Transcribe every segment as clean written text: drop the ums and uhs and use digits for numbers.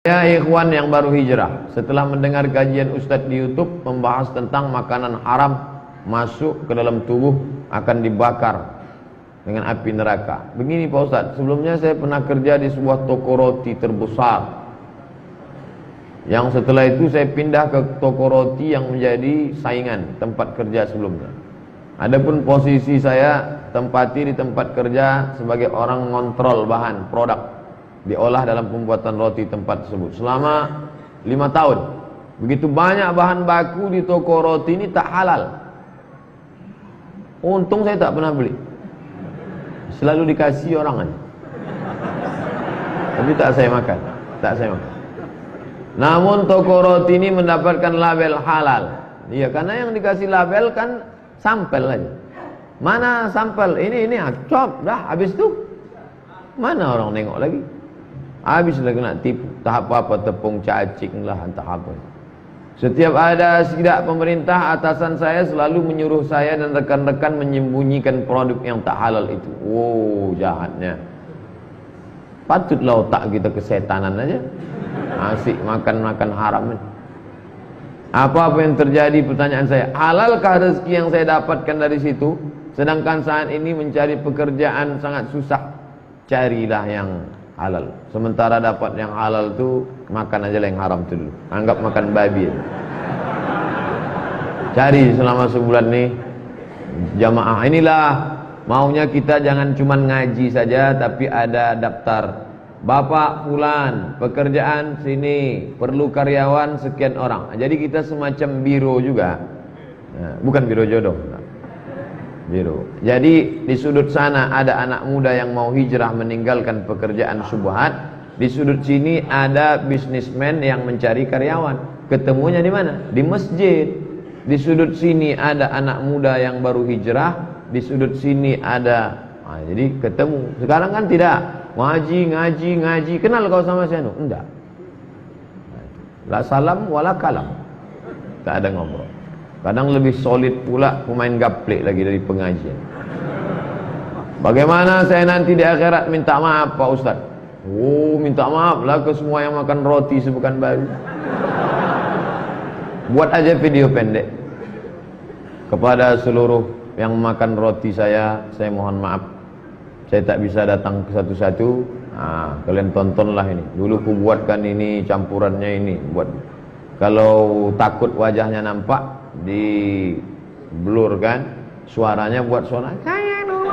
Ya ikhwan yang baru hijrah, setelah mendengar kajian Ustadz di YouTube membahas tentang makanan haram masuk ke dalam tubuh akan dibakar dengan api neraka. Begini Pak Ustadz, sebelumnya saya pernah kerja di sebuah toko roti terbesar, yang setelah itu saya pindah ke toko roti yang menjadi saingan tempat kerja sebelumnya. Adapun posisi saya tempati di tempat kerja sebagai orang ngontrol bahan produk diolah dalam pembuatan roti tempat tersebut selama 5 tahun. Begitu banyak bahan baku di toko roti ini tak halal. Untung saya tak pernah beli, selalu dikasih orang aja, tapi tak saya makan. Namun toko roti ini mendapatkan label halal. Iya, karena yang dikasih label kan sampel aja. Mana sampel ini cop dah, habis itu mana orang nengok lagi. Habis lagi nak tipu, tak apa-apa tepung cacing lah, entah apa. Setiap ada sidak pemerintah, atasan saya selalu menyuruh saya dan rekan-rekan menyembunyikan produk yang tak halal itu. Oh, jahatnya. Patutlah otak kita kesetanan aja. Asik makan haram. Apa yang terjadi, pertanyaan saya, halalkah rezeki yang saya dapatkan dari situ? Sedangkan saat ini mencari pekerjaan sangat susah. Carilah yang halal. Sementara dapat yang halal tu, makan aja lah yang haram tu dulu. Anggap makan babi. Cari selama sebulan nih jamaah. Inilah maunya kita, jangan cuma ngaji saja, tapi ada daftar. Bapak fulan, pekerjaan sini, perlu karyawan sekian orang. Jadi kita semacam biro juga. Bukan biro jodoh. Biro. Jadi di sudut sana ada anak muda yang mau hijrah meninggalkan pekerjaan syubhat. Di sudut sini ada bisnismen yang mencari karyawan. Ketemunya di mana? Di masjid. Di sudut sini ada anak muda yang baru hijrah. Di sudut sini ada. Jadi ketemu. Sekarang kan tidak. Ngaji. Kenal kau sama saya? Enggak. La salam wala kalam. Tak ada ngobrol. Kadang lebih solid pula pemain gaplek lagi dari pengajian. Bagaimana saya nanti di akhirat minta maaf Pak Ustaz? Oh, minta maaf lah ke semua yang makan roti sepekan baru. Buat aja video pendek. Kepada seluruh yang makan roti saya mohon maaf. Saya tak bisa datang ke satu-satu. Kalian tontonlah ini. Dulu ku buatkan ini, campurannya ini. Buat. Kalau takut wajahnya nampak, di blur kan, suaranya buat suara saya dulu.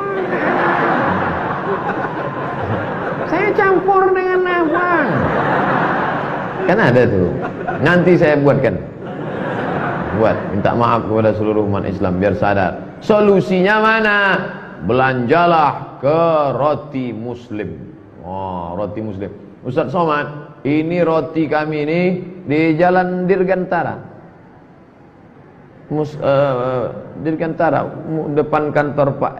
Saya campur dengan abang. Kan ada tuh. Nanti saya buatkan. Minta maaf kepada seluruh umat Islam biar sadar. Solusinya mana? Belanjalah ke roti muslim. Roti muslim. Ustaz Somad, ini roti kami ini di Jalan Dirgantara. Dirgantara, depan kantor Pak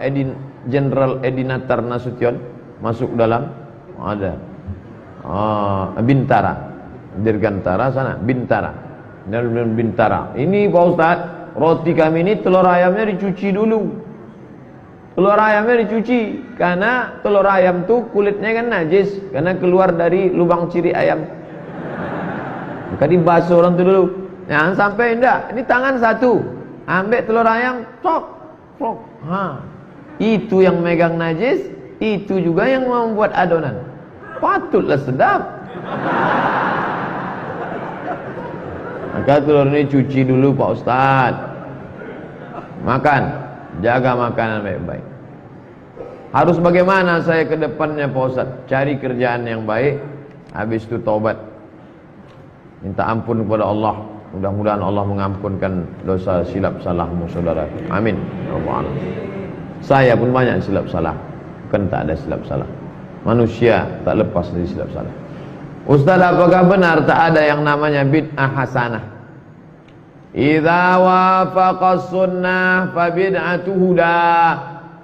Jenderal Edinatar Nasution, masuk dalam ada Bintara, Dirgantara sana, Bintara. Ini Pak Ustaz, roti kami ini telur ayamnya dicuci dulu. Telur ayamnya dicuci karena telur ayam tuh kulitnya kan najis karena keluar dari lubang ciri ayam. Maka dibasuh orang tu dulu. Jangan sampai enggak. Ini tangan satu, ambil telur ayam, cok. Itu yang megang najis, itu juga yang membuat adonan. Patutlah sedap. Maka telur ini cuci dulu Pak Ustaz. Makan, jaga makanan baik-baik. Harus bagaimana saya ke depannya Pak Ustaz? Cari kerjaan yang baik, habis itu taubat. Minta ampun kepada Allah. Mudah-mudahan Allah mengampunkan dosa silap salahmu saudara. Amin. Saya pun banyak silap salah. Bukan tak ada silap salah. Manusia tak lepas dari silap salah. Ustaz, apakah benar tak ada yang namanya bid'ah hasanah? Idza wafaqa sunnah fa bid'atu huda.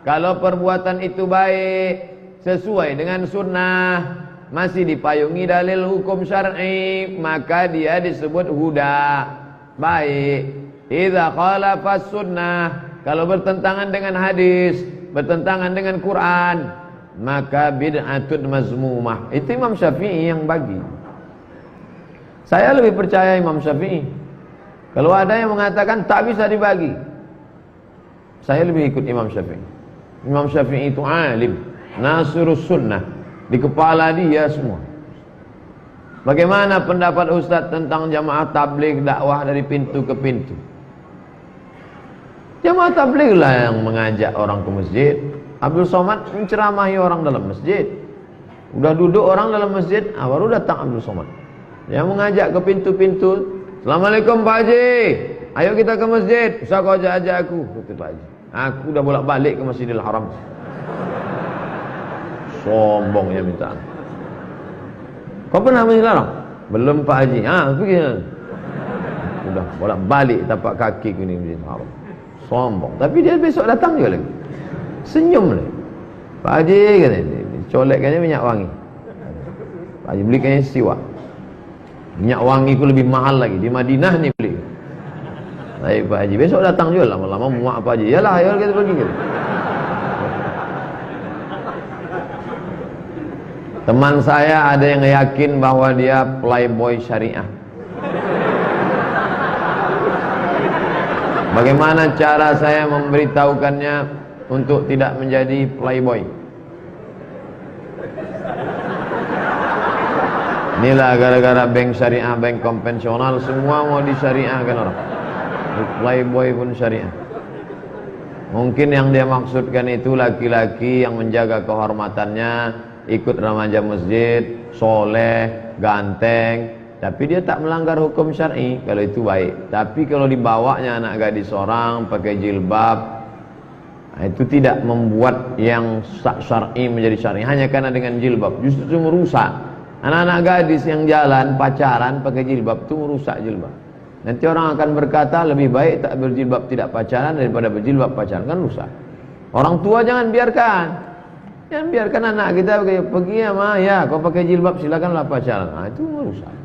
Kalau perbuatan itu baik, sesuai dengan sunnah, masih dipayungi dalil hukum syar'i, maka dia disebut huda, baik. Idza khalafas sunnah, kalau bertentangan dengan hadis, bertentangan dengan Quran, maka bid'atun mazmumah. Itu Imam Syafi'i yang bagi. Saya lebih percaya Imam Syafi'i. Kalau ada yang mengatakan tak bisa dibagi, saya lebih ikut Imam Syafi'i. Imam Syafi'i itu alim, nasirus sunnah, di kepala dia semua. Bagaimana pendapat Ustaz tentang jamaah tabligh dakwah dari pintu ke pintu? Jamaah tabligh lah yang mengajak orang ke masjid. Abdul Somad menceramahi orang dalam masjid. Udah duduk orang dalam masjid, baru datang Abdul Somad. Yang mengajak ke pintu-pintu. Assalamualaikum Pak Haji, ayo kita ke masjid. Usah kau ajak aku, kata Pak Haji. Aku udah bolak-balik ke Masjidil Haram. Sombongnya minta. Kau pernah Masjidil Haram? Belum Pak Haji. Pergi. Udah bolak-balik tapak kaki ke Masjidil Haram. Sombong. Tapi dia besok datang juga lagi. Senyum lagi. Pak Haji kata, colekkannya minyak wangi. Pak Haji belikannya siwak. Minyak wangi itu lebih mahal lagi. Di Madinah nih beli. Baik Pak Haji, besok datang juga lama-lama muak Pak Haji. Yalah, ayo kita pergi gitu. Teman saya ada yang yakin bahwa dia playboy syariah. Bagaimana cara saya memberitahukannya untuk tidak menjadi playboy? Inilah gara-gara bank syariah, bank konvensional semua mau disyariahkan orang. Playboy pun syariah. Mungkin yang dia maksudkan itu laki-laki yang menjaga kehormatannya, ikut remaja masjid, soleh, ganteng, tapi dia tak melanggar hukum syar'i. Kalau itu baik. Tapi kalau dibawanya anak gadis orang pakai jilbab, itu tidak membuat yang syar'i menjadi syar'i hanya karena dengan jilbab. Justru merusak. Anak-anak gadis yang jalan pacaran pakai jilbab itu merusak jilbab. Nanti orang akan berkata lebih baik tak berjilbab tidak pacaran daripada berjilbab pacaran, kan rusak. Orang tua jangan biarkan. Jangan biarkan anak kita pergi ya ma, ya kau pakai jilbab silakanlah pacaran. Itu merusak.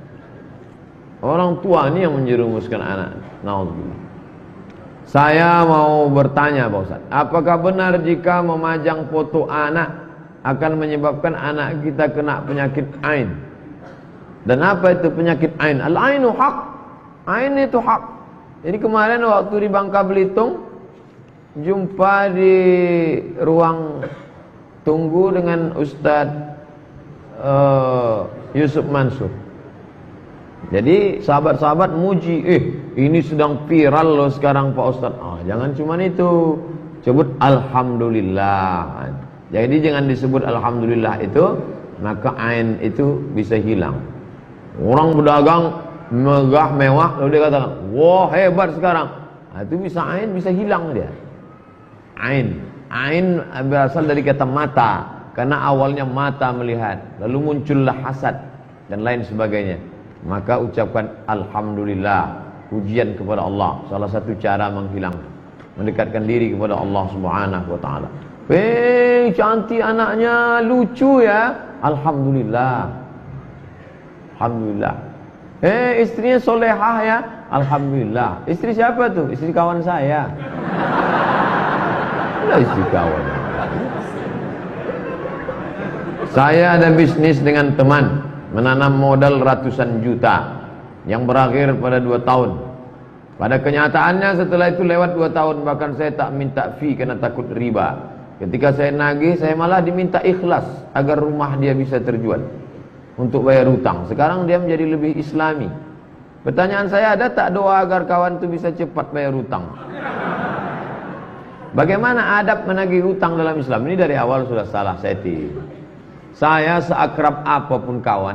Orang tua ini yang menjerumuskan anak. Naudzubillah. Saya mau bertanya Pak Ustaz, apakah benar jika memajang foto anak akan menyebabkan anak kita kena penyakit ain? Dan apa itu penyakit ain? Al-ainu haq. Ain itu hak. Jadi kemarin waktu di Bangka Belitung jumpa di ruang tunggu dengan Ustadz Yusuf Mansur. Jadi sahabat-sahabat muji, ini sedang viral loh sekarang Pak Ustadz. Jangan cuma itu, sebut Alhamdulillah. Jadi jangan disebut Alhamdulillah itu, maka ain itu bisa hilang. Orang berdagang megah mewah, lalu dia katakan, wah hebat sekarang. Itu bisa ain, bisa hilang dia. Ain berasal dari kata mata, karena awalnya mata melihat, lalu muncullah hasad dan lain sebagainya. Maka ucapkan Alhamdulillah, pujian kepada Allah, salah satu cara mendekatkan diri kepada Allah Subhanahu wa taala. Cantik anaknya, lucu ya. Alhamdulillah. Alhamdulillah. Istrinya solehah ya. Alhamdulillah. Istri siapa tuh? Istri kawan saya. Istri kawan. Saya ada bisnis dengan teman, menanam modal ratusan juta yang berakhir pada 2 tahun. Pada kenyataannya setelah itu lewat 2 tahun, bahkan saya tak minta fee karena takut riba. Ketika saya nagih, saya malah diminta ikhlas agar rumah dia bisa terjual untuk bayar hutang. Sekarang dia menjadi lebih islami. Pertanyaan saya, ada tak doa agar kawan itu bisa cepat bayar hutang? Bagaimana adab menagih hutang dalam Islam? Ini dari awal sudah salah setting. Saya seakrab apapun kawan,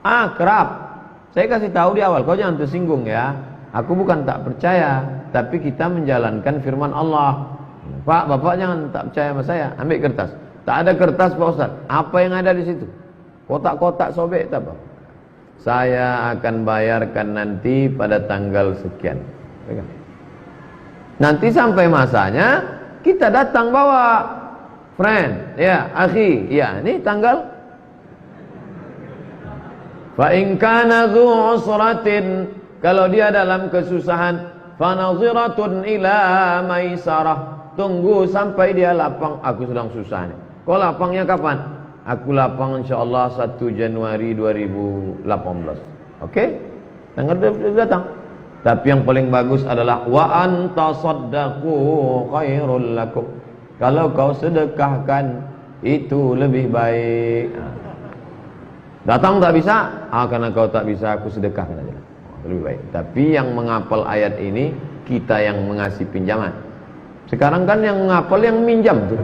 akrab. Saya kasih tahu di awal, kau jangan tersinggung ya. Aku bukan tak percaya, tapi kita menjalankan firman Allah. Pak, bapak jangan tak percaya sama saya. Ambil kertas. Tak ada kertas Pak Ustaz. Apa yang ada di situ? Kotak-kotak sobek tak apa? Saya akan bayarkan nanti pada tanggal sekian. Nanti sampai masanya kita datang bawa friend, ya, akhi, ya, ini tanggal. Fa in kana dzu usratin, kalau dia dalam kesusahan, fa naziratun ila maisarah. Tunggu sampai dia lapang. Aku sedang susah nih. Kau lapangnya kapan? Aku lapang insyaallah 1 Januari 2018. Oke? Tanggal datang. Tapi yang paling bagus adalah wa anta saddaqu khairul lakum. Kalau kau sedekahkan itu lebih baik. Datang tak bisa, karena kau tak bisa aku sedekahkan aja. Lebih baik. Tapi yang menghafal ayat ini kita yang mengasih pinjaman. Sekarang kan yang menghafal yang minjam tuh.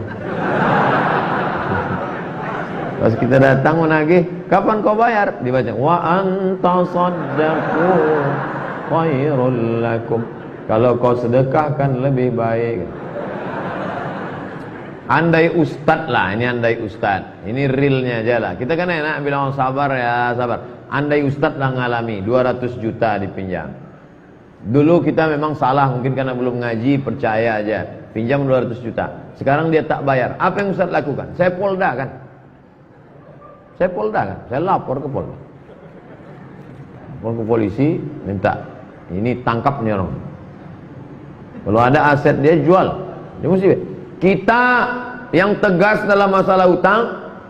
Pas kita datang menagih, kapan kau bayar? Dibaca wa anta saddaqu khairul lakum. Kalau kau sedekahkan lebih baik. Andai ustad lah, ini andai ustad. Ini realnya aja lah. Kita kan enak bilang sabar ya, sabar. Andai ustad lah ngalami 200 juta dipinjam. Dulu kita memang salah, mungkin karena belum ngaji, percaya aja. Pinjam 200 juta. Sekarang dia tak bayar. Apa yang ustad lakukan? Saya polda kan. Saya lapor ke polda. Lapor ke polisi, minta ini tangkap nih orang. Kalau ada aset dia jual. Dia mesti. Kita yang tegas dalam masalah utang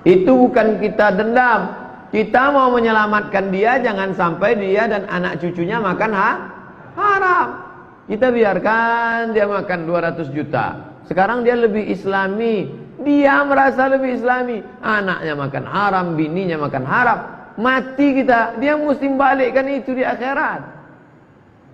itu bukan kita dendam. Kita mau menyelamatkan dia, jangan sampai dia dan anak cucunya makan haram. Kita biarkan dia makan 200 juta. Sekarang dia lebih islami. Dia merasa lebih islami. Anaknya makan haram, bininya makan haram. Mati kita. Dia mesti balikkan itu di akhirat.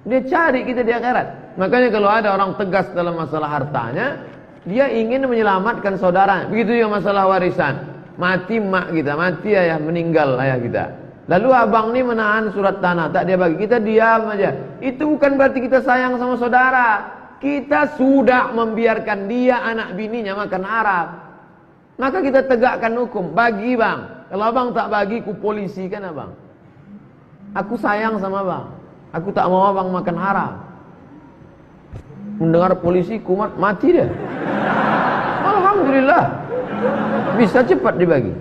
Dia cari kita di akhirat. Makanya kalau ada orang tegas dalam masalah hartanya, dia ingin menyelamatkan saudara. Begitu juga masalah warisan. Mati mak kita, mati ayah, meninggal ayah kita. Lalu abang ni menahan surat tanah, tak dia bagi. Kita diam aja. Itu bukan berarti kita sayang sama saudara. Kita sudah membiarkan dia anak bininya makan haram. Maka kita tegakkan hukum. Bagi bang. Kalau abang tak bagi, ku polisi kan abang. Aku sayang sama abang. Aku tak mau abang makan haram. Mendengar polisi kumat, mati dia. Alhamdulillah. Bisa cepat dibagi.